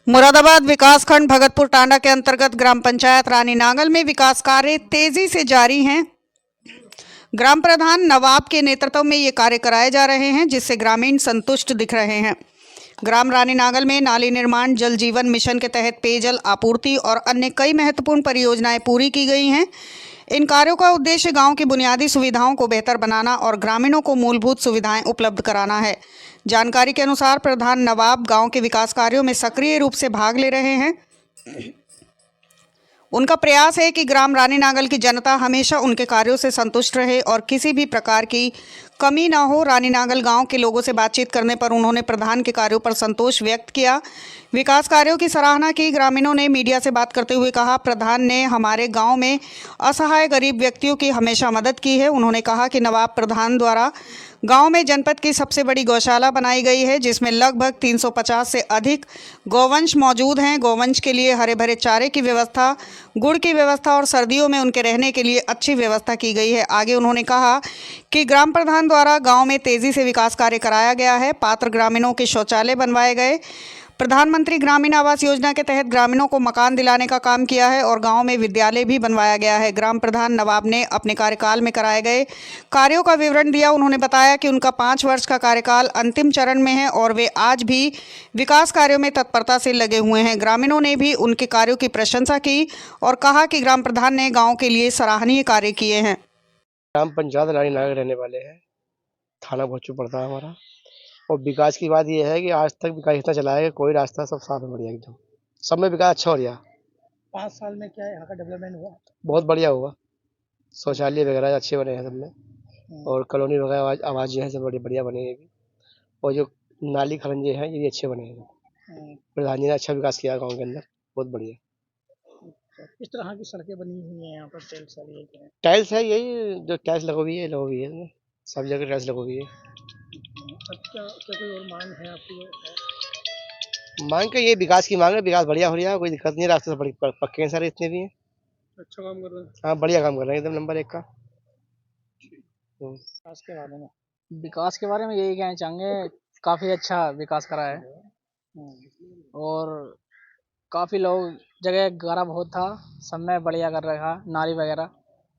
मुरादाबाद विकासखंड भगतपुर टांडा के अंतर्गत ग्राम पंचायत रानी नांगल में विकास कार्य तेजी से जारी हैं। ग्राम प्रधान नवाब के नेतृत्व में ये कार्य कराए जा रहे हैं, जिससे ग्रामीण संतुष्ट दिख रहे हैं। ग्राम रानी नांगल में नाली निर्माण, जल जीवन मिशन के तहत पेयजल आपूर्ति और अन्य कई महत्वपूर्ण परियोजनाएं पूरी की गई हैं। इन कार्यों का उद्देश्य गांव की बुनियादी सुविधाओं को बेहतर बनाना और ग्रामीणों को मूलभूत सुविधाएं उपलब्ध कराना है। जानकारी के अनुसार प्रधान नवाब गांव के विकास कार्यों में सक्रिय रूप से भाग ले रहे हैं। उनका प्रयास है कि ग्राम रानी नांगल की जनता हमेशा उनके कार्यों से संतुष्ट रहे और किसी भी प्रकार की कमी ना हो। रानी नांगल गांव के लोगों से बातचीत करने पर उन्होंने प्रधान के कार्यों पर संतोष व्यक्त किया। विकास कार्यों की सराहना की। ग्रामीणों ने मीडिया से बात करते हुए कहा, प्रधान ने हमारे गांव में असहाय गरीब व्यक्तियों की हमेशा मदद की है। उन्होंने कहा कि नवाब प्रधान द्वारा गांव में जनपद की सबसे बड़ी गौशाला बनाई गई है, जिसमें लगभग 350 से अधिक गौवंश मौजूद हैं। गौवंश के लिए हरे भरे चारे की व्यवस्था, गुड़ की व्यवस्था और सर्दियों में उनके रहने के लिए अच्छी व्यवस्था की गई है। आगे उन्होंने कहा कि ग्राम प्रधान द्वारा गांव में तेजी से विकास कार्य कराया गया है। पात्र ग्रामीणों के शौचालय बनवाए गए। प्रधानमंत्री ग्रामीण आवास योजना के तहत ग्रामीणों को मकान दिलाने का काम किया है और गांव में विद्यालय भी बनवाया गया है। ग्राम प्रधान नवाब ने अपने कार्यकाल में कराए गए कार्यों का विवरण दिया। उन्होंने बताया कि उनका 5 वर्ष का कार्यकाल अंतिम चरण में है और वे आज भी विकास कार्यों में तत्परता से लगे हुए हैं। ग्रामीणों ने भी उनके कार्यों की प्रशंसा की और कहा कि ग्राम प्रधान ने गाँव के लिए सराहनीय कार्य किए हैं। ग्राम पंचायत रानी नांगल रहने वाले हैं। थाना भोजपुर पड़ता है हमारा। और विकास की बात यह है कि आज तक विकास इतना चला है कि कोई रास्ता सब साफ है, बढ़िया एकदम। सब में विकास अच्छा हो रहा। 5 साल में क्या यहाँ का डेवलपमेंट हुआ? बहुत बढ़िया हुआ। शौचालय वगैरह अच्छे बने हैं सब में। और कॉलोनी वगैरह आवाज जो है सब बड़ी बढ़िया बनी है। और जो नाली खरंजे हैं ये भी अच्छे बने हैं। प्रधान जी ने अच्छा विकास किया गाँव के अंदर, बहुत बढ़िया। किस तरह की सड़कें बनी हुई हैं यहाँ पर? टाइल्स वाली है? टाइल्स है, यही जो टाइल्स लगी हुई है लगी हुई है, सब जगह टाइल्स लगी हुई है। अब क्या क्या कोई और मांग है आपकी? मांग का ये विकास की मांग है, विकास बढ़िया हो रहा है, कोई दिक्कत नहीं है। रास्ते बड़ी पक्के हैं सारे, इतने भी हैं। अच्छा काम कर रहे हैं। हाँ बढ़िया काम कर रहे हैं, एकदम नंबर 1 का। विकास के बारे में विकास के बारे में यही कहना चाहेंगे, काफ़ी अच्छा विकास करा है। और काफ़ी लोग जगह गड़ा बहुत था, सब में बढ़िया कर रखा। नाली वगैरह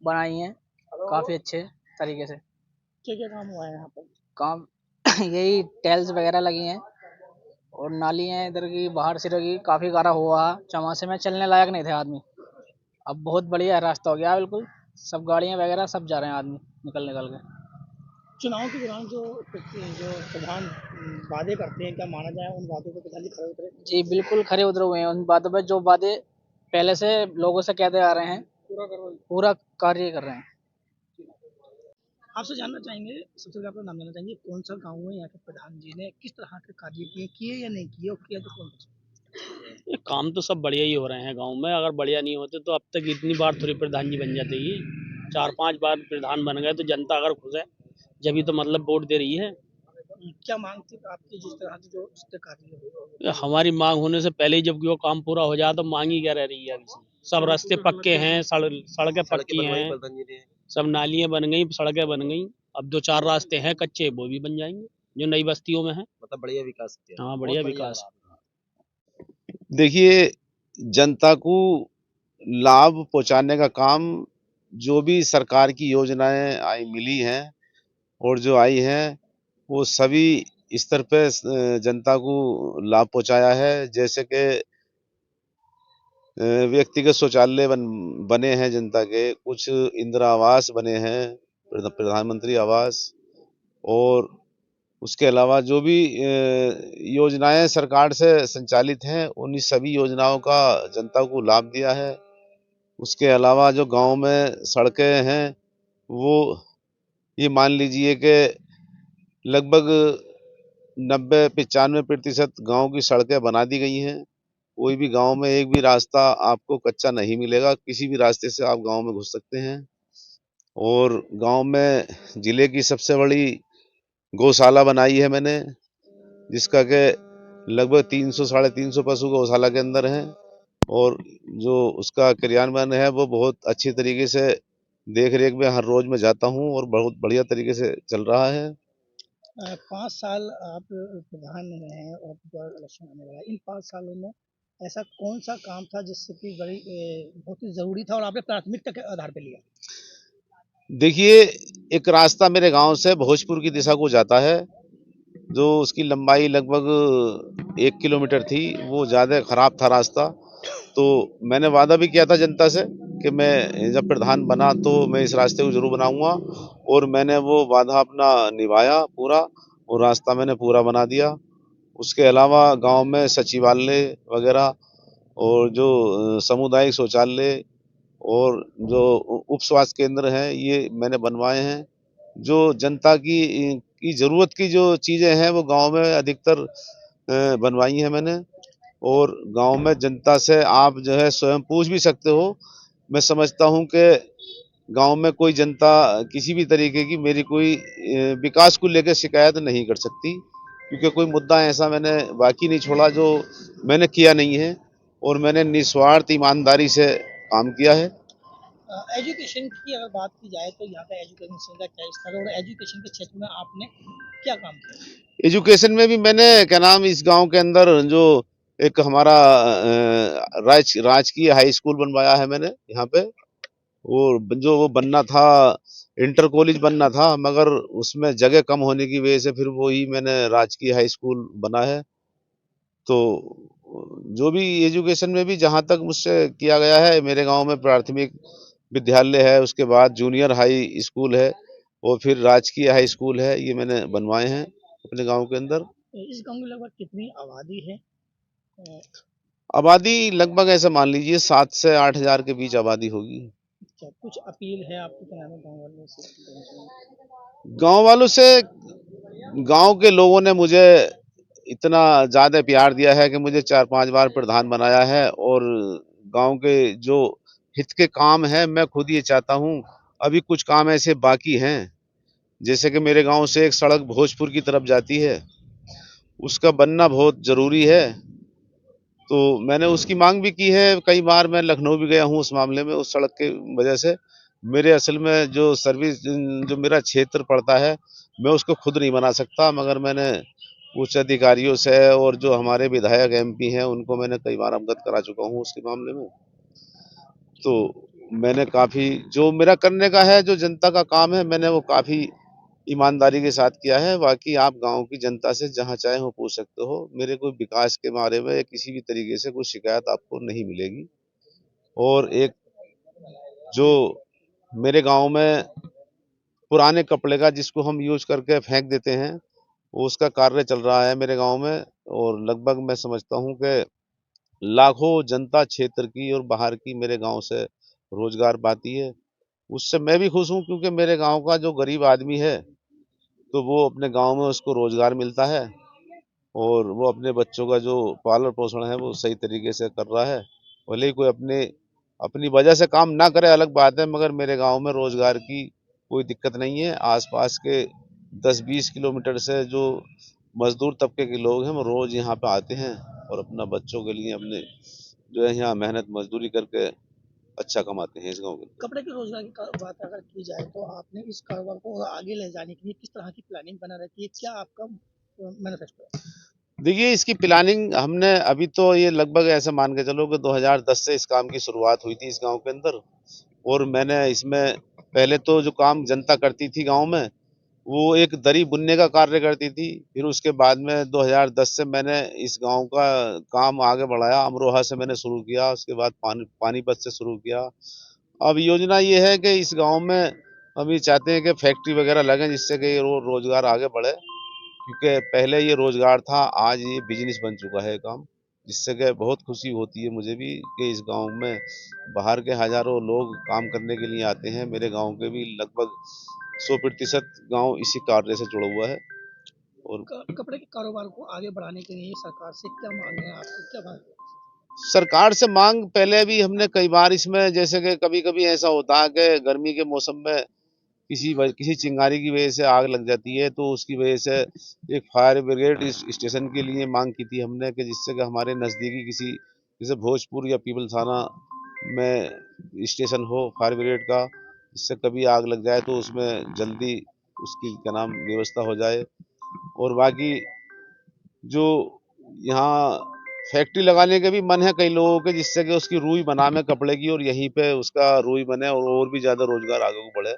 बनाई हैं काफ़ी अच्छे तरीके से। क्या क्या काम हुआ है यहाँ पर? काम यही टाइल्स वगैरह लगी हैं और नाली हैं इधर की, बाहर से लगी। काफ़ी गारा हुआ, चौमासे में चलने लायक नहीं थे आदमी। अब बहुत बढ़िया रास्ता हो गया बिल्कुल, सब गाड़ियाँ वगैरह सब जा रहे हैं आदमी निकल के। चुनाव के दौरान जो प्रधान वादे करते हैं, क्या माना जाए उन वादों को प्रधान जी खरे उतरे? जी बिल्कुल खरे उतरे हुए हैं उन बातों पे, जो वादे पहले से लोगों से कहते आ रहे हैं पूरा कार्य कर रहे हैं। आपसे जानना चाहेंगे, सबसे पहले आपका नाम जानना चाहेंगे, कौन सा गाँव है यहाँ के प्रधान जी ने किस तरह के कार्य किए या नहीं किए, और किया तो कौन सा? ये काम तो सब बढ़िया ही हो रहे हैं गांव में। अगर बढ़िया नहीं होते तो अब तक इतनी बार थोड़ी प्रधान जी बन जाते। ये 4-5 बार प्रधान बन गए तो जनता अगर खुश है जब तो मतलब वोट दे रही है। क्या मांग थी आपकी, जिस तरह से जो कार्य हुए? हमारी मांग होने से पहले ही जब वो काम पूरा हो जाए तो मांग ही क्या रह रही है अभी से। सब रास्ते पक्के हैं, सड़कें पक्की हैं, सब नालियां बन गई, सड़कें बन गई। अब 2-4 रास्ते हैं कच्चे, वो भी बन जाएंगे जो नई बस्तियों में है। मतलब बढ़िया विकास किया। हाँ बढ़िया विकास। देखिए, जनता को लाभ पहुंचाने का काम, जो भी सरकार की योजनाएं आई मिली हैं और जो आई हैं, वो सभी स्तर पे जनता को लाभ पहुंचाया है। जैसे कि व्यक्तिगत शौचालय बने हैं जनता के, कुछ इंदिरा आवास बने हैं, प्रधानमंत्री आवास, और उसके अलावा जो भी योजनाएं सरकार से संचालित हैं, उन्हीं सभी योजनाओं का जनता को लाभ दिया है। उसके अलावा जो गांव में सड़कें हैं, वो ये मान लीजिए कि लगभग 90-95% गांव की सड़कें बना दी गई हैं। कोई भी गांव में एक भी रास्ता आपको कच्चा नहीं मिलेगा, किसी भी रास्ते से आप गांव में घुस सकते हैं। और गांव में जिले की सबसे बड़ी गौशाला बनाई है मैंने, जिसका के लगभग 300 साढ़े 300 पशु गौशाला के अंदर हैं। और जो उसका क्रियान्वयन है वो बहुत अच्छी तरीके से देख रेख में हर रोज मैं जाता हूँ और बहुत बढ़िया तरीके से चल रहा है। 5 साल आप प्रधान रहे हैं और इलेक्शन आने वाला है। इन 5 सालों में ऐसा कौन सा काम था जिससे कि बहुत ही ज़रूरी था और आपने प्राथमिकता के आधार पे लिया? देखिए, एक रास्ता मेरे गांव से भोजपुर की दिशा को जाता है, जो उसकी लंबाई लगभग 1 किलोमीटर थी। वो ज़्यादा खराब था रास्ता। तो मैंने वादा भी किया था जनता से कि मैं जब प्रधान बना तो मैं इस रास्ते को जरूर बनाऊंगा, और मैंने वो वादा अपना निभाया पूरा, और रास्ता मैंने पूरा बना दिया। उसके अलावा गांव में सचिवालय वगैरह और जो सामुदायिक शौचालय और जो उप स्वास्थ्य केंद्र हैं, ये मैंने बनवाए हैं। जो जनता की ज़रूरत की जो चीज़ें हैं वो गांव में अधिकतर बनवाई हैं मैंने। और गांव में जनता से आप जो है स्वयं पूछ भी सकते हो। मैं समझता हूं कि गांव में कोई जनता किसी भी तरीके की मेरी कोई विकास को लेकर शिकायत नहीं कर सकती, क्योंकि कोई मुद्दा ऐसा मैंने बाकी नहीं छोड़ा जो मैंने किया नहीं है, और मैंने निस्वार्थ ईमानदारी से काम किया है। एजुकेशन की अगर बात की जाए तो यहाँ का एजुकेशन का क्या स्तर है और एजुकेशन के क्षेत्र में आपने क्या काम किया? एजुकेशन में भी मैंने क्या नाम इस गांव के अंदर जो एक हमारा राजकीय हाई स्कूल बनवाया है मैंने यहाँ पे। वो जो वो बनना था, इंटर कॉलेज बनना था, मगर उसमें जगह कम होने की वजह से फिर वो ही मैंने राजकीय हाई स्कूल बना है। तो जो भी एजुकेशन में भी जहाँ तक मुझसे किया गया है, मेरे गांव में प्राथमिक विद्यालय है, उसके बाद जूनियर हाई स्कूल है, और फिर राजकीय हाई स्कूल है, ये मैंने बनवाए हैं अपने गांव के अंदर। इस गांव में लगभग कितनी आबादी है? अ, आबादी लगभग ऐसा मान लीजिए 7 से 8 हजार के बीच आबादी होगी। क्या कुछ अपील है आपकी क्या नाम है गाँव वालों से? गांव वालों से, गांव के लोगों ने मुझे इतना ज़्यादा प्यार दिया है कि मुझे 4-5 बार प्रधान बनाया है, और गांव के जो हित के काम हैं, मैं खुद ये चाहता हूं। अभी कुछ काम ऐसे बाकी हैं, जैसे कि मेरे गांव से एक सड़क भोजपुर की तरफ जाती है, उसका बनना बहुत ज़रूरी है। तो मैंने उसकी मांग भी की है। कई बार मैं लखनऊ भी गया हूँ उस मामले में, उस सड़क के वजह से। मेरे असल में जो सर्विस जो मेरा क्षेत्र पड़ता है, मैं उसको खुद नहीं बना सकता, मगर मैंने उच्च अधिकारियों से और जो हमारे विधायक एमपी हैं उनको मैंने कई बार अवगत करा चुका हूँ उसके मामले में। तो मैंने काफ़ी जो मेरा करने का है, जो जनता का काम है, मैंने वो काफ़ी ईमानदारी के साथ किया है। बाकी आप गांव की जनता से जहां चाहे हो पूछ सकते हो, मेरे कोई विकास के बारे में या किसी भी तरीके से कोई शिकायत आपको नहीं मिलेगी। और एक जो मेरे गांव में पुराने कपड़े का जिसको हम यूज करके फेंक देते हैं, वो उसका कार्य चल रहा है मेरे गांव में, और लगभग मैं समझता हूँ कि लाखों जनता क्षेत्र की और बाहर की मेरे गांव से रोजगार पाती है। उससे मैं भी खुश हूँ, क्योंकि मेरे गांव का जो गरीब आदमी है, तो वो अपने गांव में उसको रोजगार मिलता है, और वो अपने बच्चों का जो पालन पोषण है वो सही तरीके से कर रहा है। भले ही कोई अपने अपनी वजह से काम ना करे अलग बात है, मगर मेरे गांव में रोजगार की कोई दिक्कत नहीं है। आसपास के 10-20 किलोमीटर से जो मजदूर तबके के लोग हैं वो रोज यहाँ पे आते हैं, और अपना बच्चों के लिए अपने जो है यहाँ मेहनत मजदूरी करके अच्छा कमाते हैं इस गाँव के। कपड़े के रोजगार की बात अगर की जाए तो आपने इस कारोबार को और आगे ले जाने के लिए किस तरह की प्लानिंग बना रखी है? क्या आपका मैनिफेस्टो है? देखिए, इसकी प्लानिंग हमने अभी तो ये लगभग ऐसे मान के चलो कि 2010 से इस काम की शुरुआत हुई थी इस गांव के अंदर। और मैंने इसमें पहले तो जो काम जनता करती थी गांव में, वो एक दरी बुनने का कार्य करती थी। फिर उसके बाद में 2010 से मैंने इस गांव का काम आगे बढ़ाया। अमरोहा से मैंने शुरू किया, उसके बाद पानीपत से शुरू किया। अब योजना ये है कि इस गांव में हम ये चाहते हैं कि फैक्ट्री वगैरह लगे, जिससे कि रोजगार आगे बढ़े, क्योंकि पहले ये रोजगार था, आज ये बिजनेस बन चुका है काम। जिससे कि बहुत खुशी होती है मुझे भी कि इस गांव में बाहर के हजारों लोग काम करने के लिए आते हैं। मेरे गांव के भी लगभग 100% गांव इसी कार्य से जुड़ा हुआ है। और कपड़े के कारोबार को आगे बढ़ाने के लिए सरकार से क्या मांग है आपकी? क्या मांग है? सरकार से मांग पहले भी हमने कई बार इसमें, जैसे कि कभी कभी ऐसा होता है कि गर्मी के मौसम में किसी चिंगारी की वजह से आग लग जाती है, तो उसकी वजह से एक फायर ब्रिगेड स्टेशन के लिए मांग की थी हमने, कि जिससे कि हमारे नज़दीकी किसी जैसे भोजपुर या पीपल थाना में स्टेशन हो फायर ब्रिगेड का, जिससे कभी आग लग जाए तो उसमें जल्दी उसकी क्या नाम व्यवस्था हो जाए। और बाकी जो यहाँ फैक्ट्री लगाने के भी मन है कई लोगों के, जिससे कि उसकी रुई बना में कपड़े की और यहीं पे उसका रुई बने और भी ज्यादा रोजगार आगे को बढ़े।